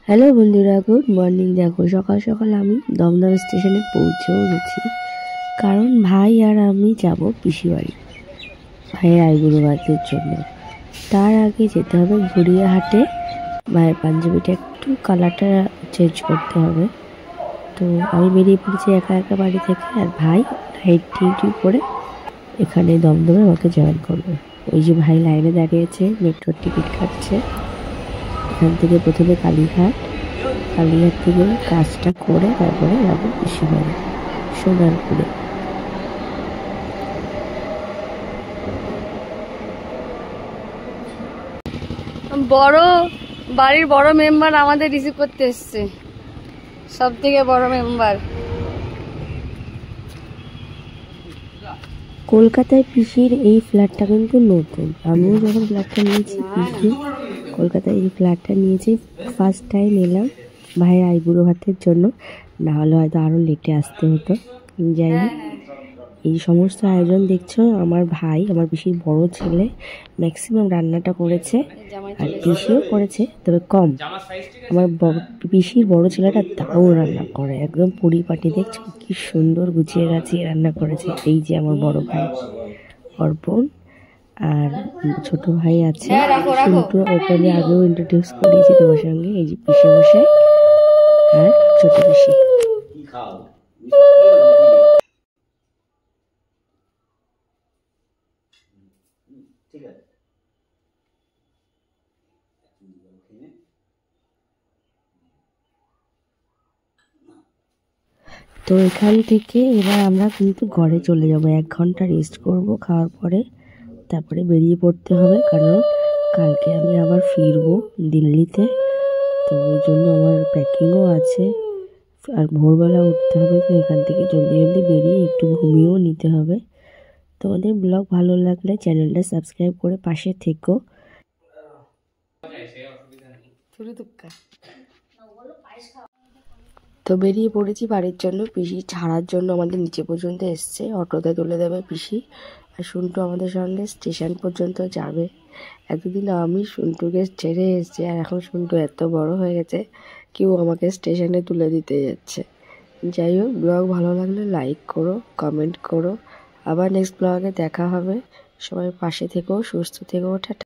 Hello বন্ধুরা, good morning. দেখো সকাল সকাল আমি দমদম স্টেশনে পৌঁছেও গেছি, কারণ ভাই আর আমি যাব পিসি বাড়ি ভাইয়ের আইবুড়ো ভাতের জন্য। তার আগে যেতে হবে গড়িয়াহাটে, ভাইয়ের পাঞ্জাবিটা একটু কালারটা চেঞ্জ করতে হবে। তো আমি বেরিয়ে পড়েছি একা একা বাড়ি থেকে, আর ভাই নাইট ডিউটি করে এখানে দমদমে আমাকে জয়েন করবে। ওই যে ভাই লাইনে দাঁড়িয়েছে, মেট্রোর টিকিট কাটছে। এখান থেকে প্রথমে কালীঘাট থেকে কাজটা করে তারপরে যাবো পিসি বাড়ি সোনারপুরে। বাড়ির বড় মেম্বার আমাদের রিসিভ করতে এসছে, সব থেকে বড় মেম্বার। কলকাতায় পিসির এই ফ্ল্যাটটা কিন্তু নতুন। আমিও যখন ফ্ল্যাটটা নিয়েছি, পিসি কলকাতায় এই ফ্ল্যাটটা নিয়েছি, ফার্স্ট টাইম এলাম ভাইয়ের আইবুড়ো ভাতের জন্য, না হলে হয়তো আরও লেটে আসতে হতো। যাই হোক, এই সমস্ত আয়োজন দেখছো আমার ভাই, আমার পিসির বড় ছেলে ম্যাক্সিমাম রান্নাটা করেছে, আর পিসিও করেছে, তবে কম। আমার পিসির বড় ছেলেটা দারুণ রান্না করে, একদম পরিপাটি। দেখছো কি সুন্দর গুছিয়ে গাছিয়ে রান্না করেছে। এই যে আমার বড় ভাই অর্পণ, আর ছোট ভাই আছে সন্টু, ওখানে আগেও ইন্ট্রোডিউস করেছি তোমার সঙ্গে। এই যে পিসি মশাই আর ছোট পিসি। তো এখান থেকে এবার আমরা কিন্তু ঘরে চলে যাব, 1 ঘন্টা রেস্ট করব খাওয়ার পরে, তারপরে বেরিয়ে পড়তে হবে, কারণ কালকে আমি আবার ফিরবো দিল্লিতে। তো ওই জন্য আমার প্যাকিংও আছে, আর ভোরবেলা উঠতে হবে। তো এখান থেকে জলদি জলদি বেরিয়ে একটু ঘুমিয়েও নিতে হবে। তোমাদের ব্লগ ভালো লাগলে চ্যানেলটা সাবস্ক্রাইব করে পাশে থেকো। তো বেরিয়ে পড়েছি বাড়ির জন্য। পিসি ছাড়ার জন্য আমাদের নিচে পর্যন্ত এসছে, অটোতে তুলে দেবে পিসি। আর সন্টু আমাদের সঙ্গে স্টেশন পর্যন্ত যাবে। এতদিন আমি সন্টুকে ছেড়ে এসেছি, আর এখন সন্টু এত বড় হয়ে গেছে, কেউ আমাকে স্টেশনে তুলে দিতে যাচ্ছে। যাই হোক, ব্লগ ভালো লাগলে লাইক করো, কমেন্ট করো। আবার নেক্সট ব্লগে দেখা হবে। সবাই পাশে থেকো, সুস্থ থেকো। টাটা।